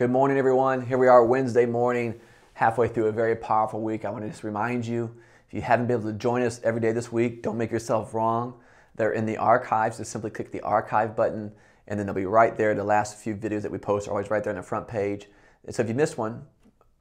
Good morning, everyone. Here we are Wednesday morning, halfway through a very powerful week. I want to just remind you, if you haven't been able to join us every day this week, don't make yourself wrong. They're in the archives. Just simply click the archive button, and then they'll be right there. The last few videos that we post are always right there on the front page. And so if you missed one,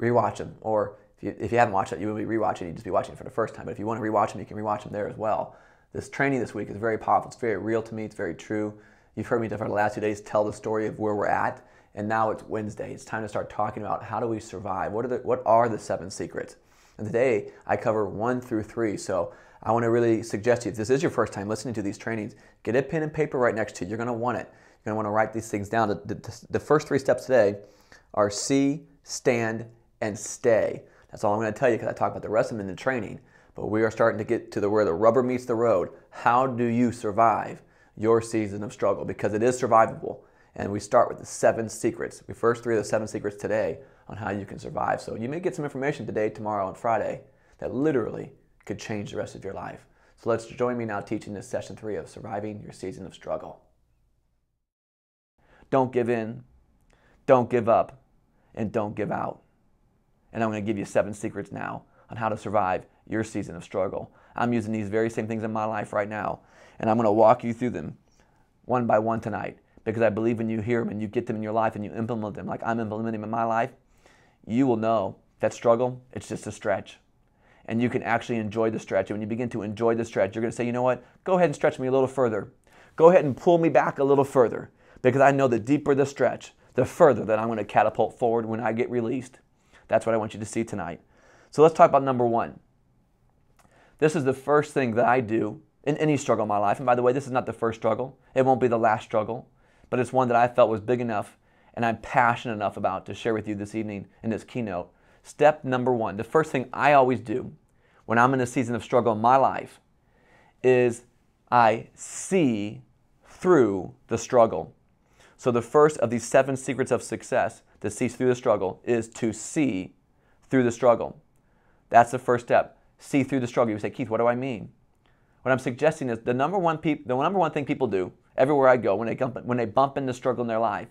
rewatch them. Or if you haven't watched it, you will be rewatching. You just be watching it for the first time. But if you want to rewatch them, you can rewatch them there as well. This training this week is very powerful. It's very real to me. It's very true. You've heard me for the last 2 days tell the story of where we're at. And now it's Wednesday. It's time to start talking about how do we survive? What are the 7 secrets? And today I cover 1 through 3. So I want to really suggest to you, if this is your first time listening to these trainings, get a pen and paper right next to you. You're going to want it. You're going to want to write these things down. The first 3 steps today are see, stand, and stay. That's all I'm going to tell you because I talk about the rest of them in the training. But we are starting to get to where the rubber meets the road. How do you survive your season of struggle? Because it is survivable. And we start with the 7 secrets. We first 3 of the 7 secrets today on how you can survive. So you may get some information today, tomorrow, and Friday that literally could change the rest of your life. So let's join me now teaching this session 3 of surviving your season of struggle. Don't give in, don't give up, and don't give out. And I'm going to give you 7 secrets now on how to survive your season of struggle. I'm using these very same things in my life right now, and I'm going to walk you through them one by one tonight. Because I believe when you hear them and you get them in your life and you implement them like I'm implementing them in my life, you will know that struggle, it's just a stretch. And you can actually enjoy the stretch. And when you begin to enjoy the stretch, you're going to say, you know what? Go ahead and stretch me a little further. Go ahead and pull me back a little further. Because I know the deeper the stretch, the further that I'm going to catapult forward when I get released. That's what I want you to see tonight. So let's talk about number 1. This is the first thing that I do in any struggle in my life. And by the way, this is not the first struggle. It won't be the last struggle. But it's one that I felt was big enough and I'm passionate enough about to share with you this evening in this keynote. Step number 1, the first thing I always do when I'm in a season of struggle in my life is I see through the struggle. So the first of these 7 secrets of success to see through the struggle is to see through the struggle. That's the first step. See through the struggle. You say, Keith, what do I mean? What I'm suggesting is the number one thing people do everywhere I go when they bump into struggle in their life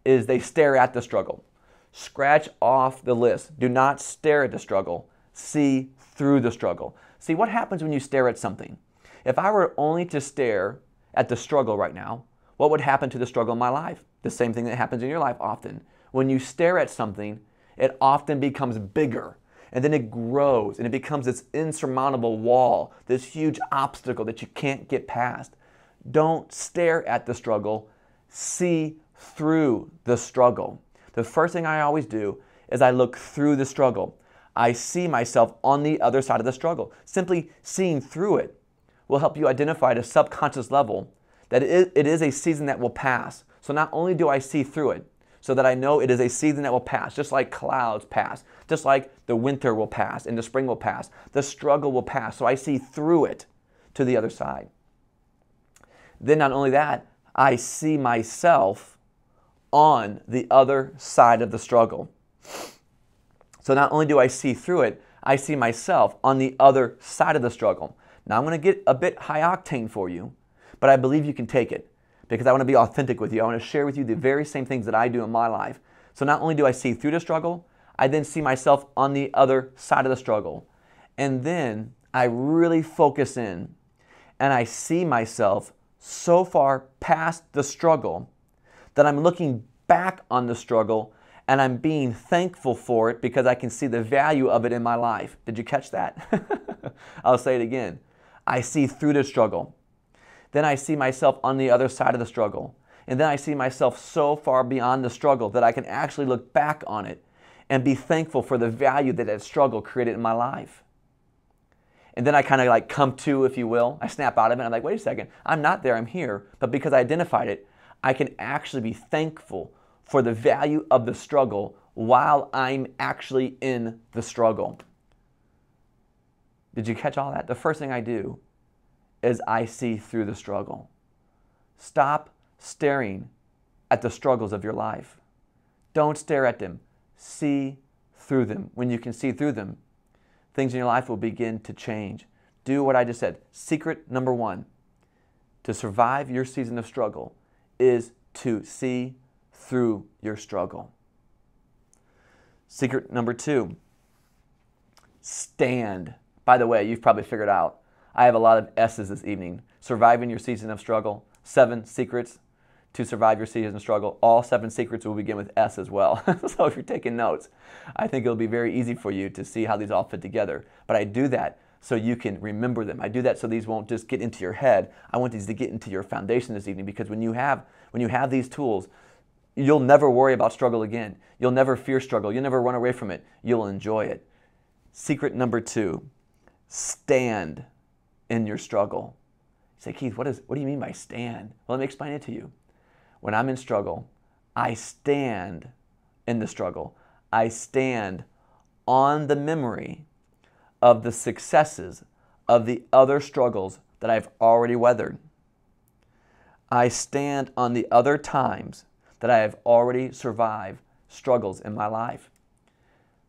is they stare at the struggle. Scratch off the list. Do not stare at the struggle. See through the struggle. See what happens when you stare at something. If I were only to stare at the struggle right now, what would happen to the struggle in my life? The same thing that happens in your life often. When you stare at something, it often becomes bigger. And then it grows and it becomes this insurmountable wall, this huge obstacle that you can't get past. Don't stare at the struggle, see through the struggle. The first thing I always do is I look through the struggle. I see myself on the other side of the struggle. Simply seeing through it will help you identify at a subconscious level that it is a season that will pass. So not only do I see through it, so that I know it is a season that will pass, just like clouds pass, just like the winter will pass and the spring will pass, the struggle will pass. So I see through it to the other side. Then not only that, I see myself on the other side of the struggle. So not only do I see through it, I see myself on the other side of the struggle. Now I'm going to get a bit high octane for you, but I believe you can take it because I want to be authentic with you. I want to share with you the very same things that I do in my life. So not only do I see through the struggle, I then see myself on the other side of the struggle. And then I really focus in and I see myself so far past the struggle that I'm looking back on the struggle and I'm being thankful for it because I can see the value of it in my life. Did you catch that? I'll say it again. I see through the struggle. Then I see myself on the other side of the struggle. And then I see myself so far beyond the struggle that I can actually look back on it and be thankful for the value that that struggle created in my life. And then I kind of like come to, if you will. I snap out of it. I'm like, wait a second. I'm not there. I'm here. But because I identified it, I can actually be thankful for the value of the struggle while I'm actually in the struggle. Did you catch all that? The first thing I do is I see through the struggle. Stop staring at the struggles of your life. Don't stare at them. See through them. When you can see through them, things in your life will begin to change. Do what I just said. Secret number 1 to survive your season of struggle is to see through your struggle. Secret number 2, stand. By the way, you've probably figured out, I have a lot of S's this evening. Surviving your season of struggle, 7 secrets to survive your season of struggle. All 7 secrets will begin with S as well. So if you're taking notes, I think it'll be very easy for you to see how these all fit together. But I do that so you can remember them. I do that so these won't just get into your head. I want these to get into your foundation this evening, because when you have these tools, you'll never worry about struggle again. You'll never fear struggle. You'll never run away from it. You'll enjoy it. Secret number 2, stand in your struggle. You say, Keith, what do you mean by stand? Well, let me explain it to you. When I'm in struggle, I stand in the struggle. I stand on the memory of the successes of the other struggles that I've already weathered. I stand on the other times that I have already survived struggles in my life.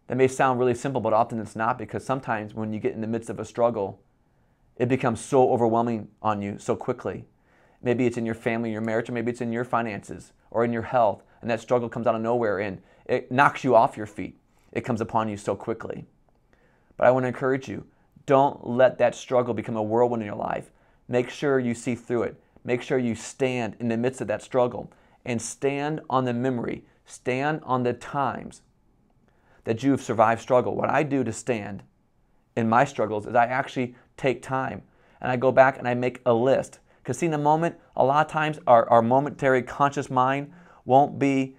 That may sound really simple, but often it's not, because sometimes when you get in the midst of a struggle, it becomes so overwhelming on you so quickly. Maybe it's in your family, your marriage, or maybe it's in your finances or in your health, and that struggle comes out of nowhere and it knocks you off your feet. It comes upon you so quickly. But I want to encourage you, don't let that struggle become a whirlwind in your life. Make sure you see through it. Make sure you stand in the midst of that struggle and stand on the memory, stand on the times that you have survived struggle. What I do to stand in my struggles is I actually take time and I go back and I make a list. Because see, in the moment, a lot of times our momentary conscious mind won't be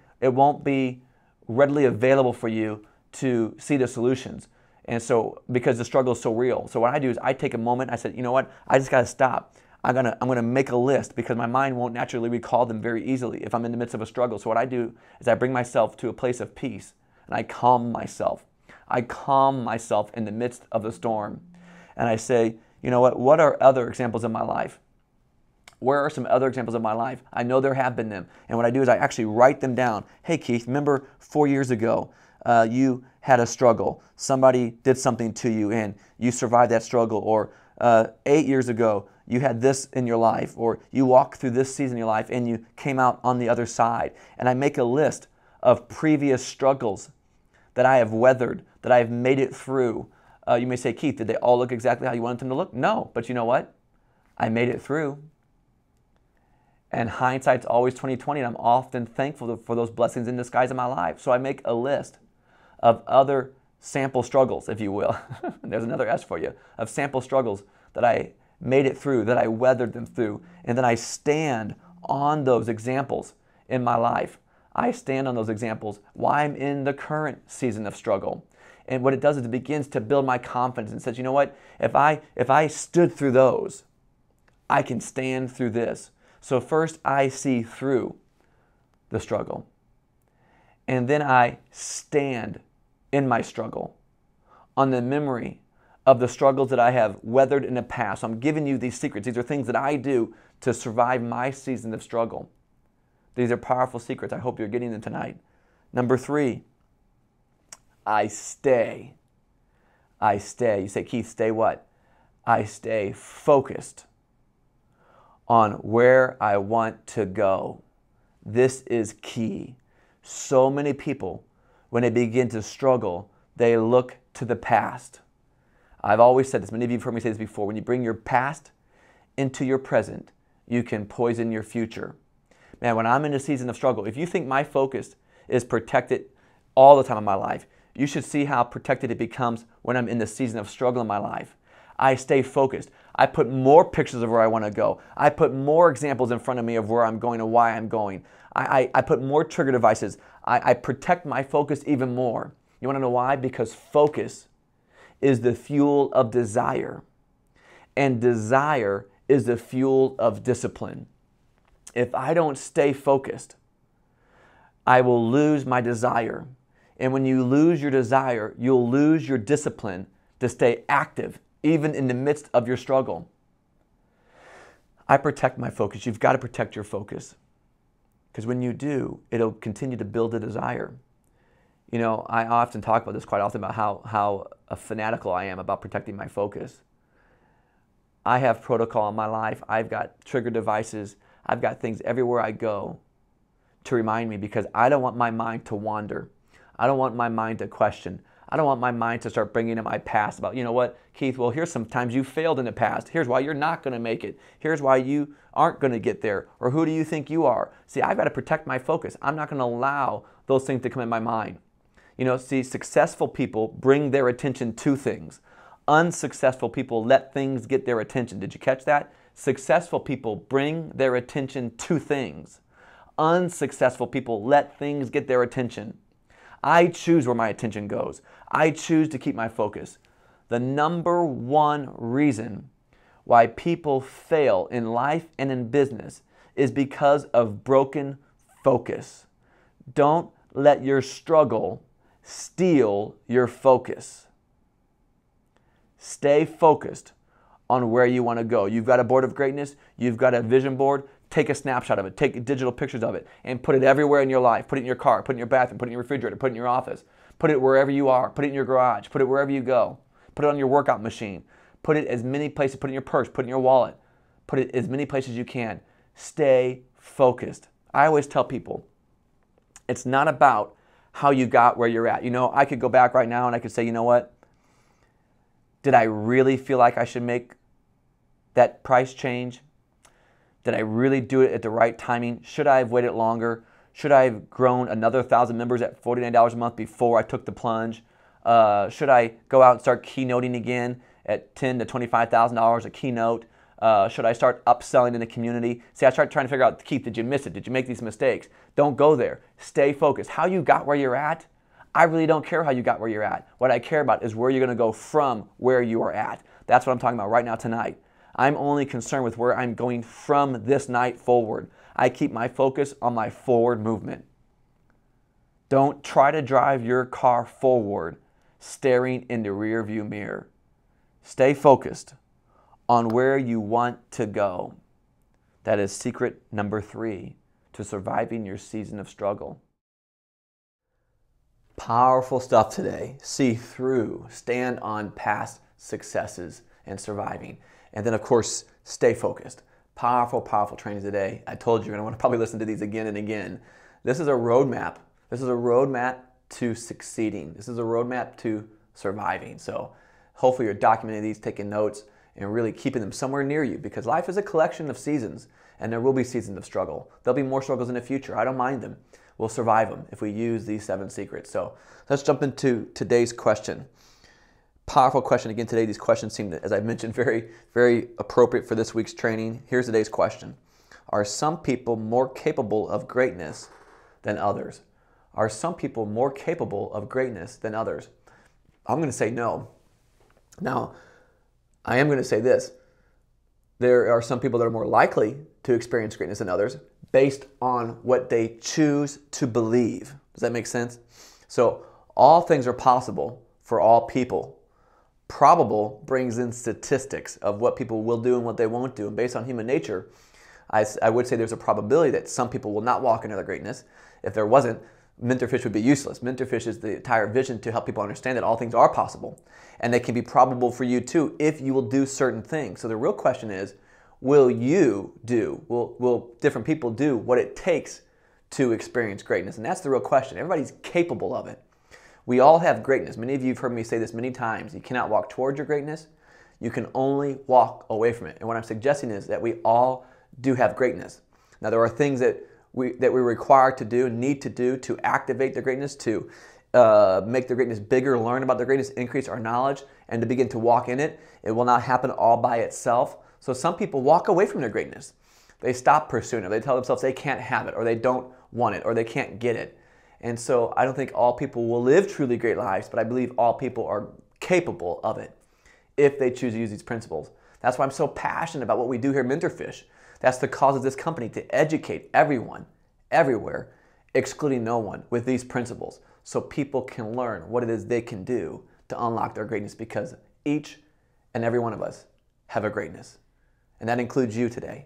readily available for you to see the solutions. And so, because the struggle is so real. So what I do is I take a moment, I said, you know what, I just got to stop. I'm gonna make a list, because my mind won't naturally recall them very easily if I'm in the midst of a struggle. So what I do is I bring myself to a place of peace and I calm myself. I calm myself in the midst of the storm. And I say, you know what are other examples in my life? Where are some other examples of my life? I know there have been them. And what I do is I actually write them down. Hey, Keith, remember 4 years ago, you had a struggle. Somebody did something to you and you survived that struggle. Or 8 years ago, you had this in your life. Or you walked through this season in your life and you came out on the other side. And I make a list of previous struggles that I have weathered, that I have made it through. You may say, Keith, did they all look exactly how you wanted them to look? No, but you know what? I made it through. And hindsight's always 20/20, and I'm often thankful for those blessings in disguise in my life. So I make a list of other sample struggles, if you will. There's another S for you, of sample struggles that I made it through, that I weathered them through. And then I stand on those examples in my life. I stand on those examples while I'm in the current season of struggle. And what it does is it begins to build my confidence and says, you know what, if I stood through those, I can stand through this. So first I see through the struggle. And then I stand in my struggle on the memory of the struggles that I have weathered in the past. So I'm giving you these secrets. These are things that I do to survive my season of struggle. These are powerful secrets. I hope you're getting them tonight. Number 3, I stay. I stay. You say, Keith, stay what? I stay focused on where I want to go. This is key. So many people, when they begin to struggle, they look to the past. I've always said this, many of you have heard me say this before, when you bring your past into your present, you can poison your future. Man, when I'm in a season of struggle, if you think my focus is protected all the time in my life, you should see how protected it becomes when I'm in the season of struggle in my life. I stay focused. I put more pictures of where I want to go. I put more examples in front of me of where I'm going and why I'm going. I put more trigger devices. I protect my focus even more. You want to know why? Because focus is the fuel of desire. And desire is the fuel of discipline. If I don't stay focused, I will lose my desire. And when you lose your desire, you'll lose your discipline to stay active, even in the midst of your struggle. I protect my focus. You've got to protect your focus. Because when you do, it'll continue to build a desire. You know, I often talk about this quite often, about how fanatical I am about protecting my focus. I have protocol in my life. I've got trigger devices. I've got things everywhere I go to remind me, because I don't want my mind to wander. I don't want my mind to question. I don't want my mind to start bringing in my past about, you know what, Keith, well, here's some times you failed in the past. Here's why you're not going to make it. Here's why you aren't going to get there. Or who do you think you are? See, I've got to protect my focus. I'm not going to allow those things to come in my mind. You know, see, successful people bring their attention to things. Unsuccessful people let things get their attention. Did you catch that? Successful people bring their attention to things. Unsuccessful people let things get their attention. I choose where my attention goes. I choose to keep my focus. The number one reason why people fail in life and in business is because of broken focus. Don't let your struggle steal your focus. Stay focused on where you want to go. You've got a board of greatness. You've got a vision board. Take a snapshot of it. Take digital pictures of it and put it everywhere in your life. Put it in your car. Put it in your bathroom. Put it in your refrigerator. Put it in your office. Put it wherever you are. Put it in your garage. Put it wherever you go. Put it on your workout machine. Put it as many places. Put it in your purse. Put it in your wallet. Put it as many places as you can. Stay focused. I always tell people, it's not about how you got where you're at. You know, I could go back right now and I could say, you know what? Did I really feel like I should make that price change? Did I really do it at the right timing? Should I have waited longer? Should I have grown another 1,000 members at $49 a month before I took the plunge? Should I go out and start keynoting again at $10,000 to $25,000 a keynote? Should I start upselling in the community? See, I started trying to figure out, Keith, did you miss it? Did you make these mistakes? Don't go there. Stay focused. How you got where you're at, I really don't care how you got where you're at. What I care about is where you're going to go from where you are at. That's what I'm talking about right now tonight. I'm only concerned with where I'm going from this night forward. I keep my focus on my forward movement. Don't try to drive your car forward staring in the rearview mirror. Stay focused on where you want to go. That is secret number 3 to surviving your season of struggle. Powerful stuff today. See through, stand on past successes and surviving. And then, of course, stay focused. Powerful, powerful training today. I told you you're going to want to probably listen to these again and again. This is a roadmap. This is a roadmap to succeeding. This is a roadmap to surviving. So hopefully you're documenting these, taking notes, and really keeping them somewhere near you, because life is a collection of seasons, and there will be seasons of struggle. There'll be more struggles in the future. I don't mind them. We'll survive them if we use these 7 secrets. So let's jump into today's question. Powerful question again today. These questions seem, as I mentioned, very, very appropriate for this week's training. Here's today's question. Are some people more capable of greatness than others? Are some people more capable of greatness than others? I'm going to say no. Now, I am going to say this. There are some people that are more likely to experience greatness than others based on what they choose to believe. Does that make sense? So all things are possible for all people. Probable brings in statistics of what people will do and what they won't do. And based on human nature, I would say there's a probability that some people will not walk into their greatness. If there wasn't, Mentorfish would be useless. Mentorfish is the entire vision to help people understand that all things are possible. And they can be probable for you too if you will do certain things. So the real question is, will different people do what it takes to experience greatness? And that's the real question. Everybody's capable of it. We all have greatness. Many of you have heard me say this many times. You cannot walk towards your greatness. You can only walk away from it. And what I'm suggesting is that we all do have greatness. Now, there are things that we're required to do, need to do to activate the greatness, to make the greatness bigger, learn about the greatness, increase our knowledge, and to begin to walk in it. It will not happen all by itself. So some people walk away from their greatness. They stop pursuing it. They tell themselves they can't have it, or they don't want it, or they can't get it. And so I don't think all people will live truly great lives, but I believe all people are capable of it if they choose to use these principles. That's why I'm so passionate about what we do here at Mentorfish. That's the cause of this company, to educate everyone, everywhere, excluding no one, with these principles, so people can learn what it is they can do to unlock their greatness, because each and every one of us have a greatness. And that includes you today.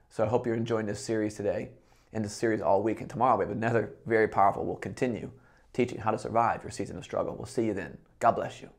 So I hope you're enjoying this series today, and this series all week. And tomorrow we have another very powerful, we'll continue teaching how to survive your season of struggle. We'll see you then. God bless you.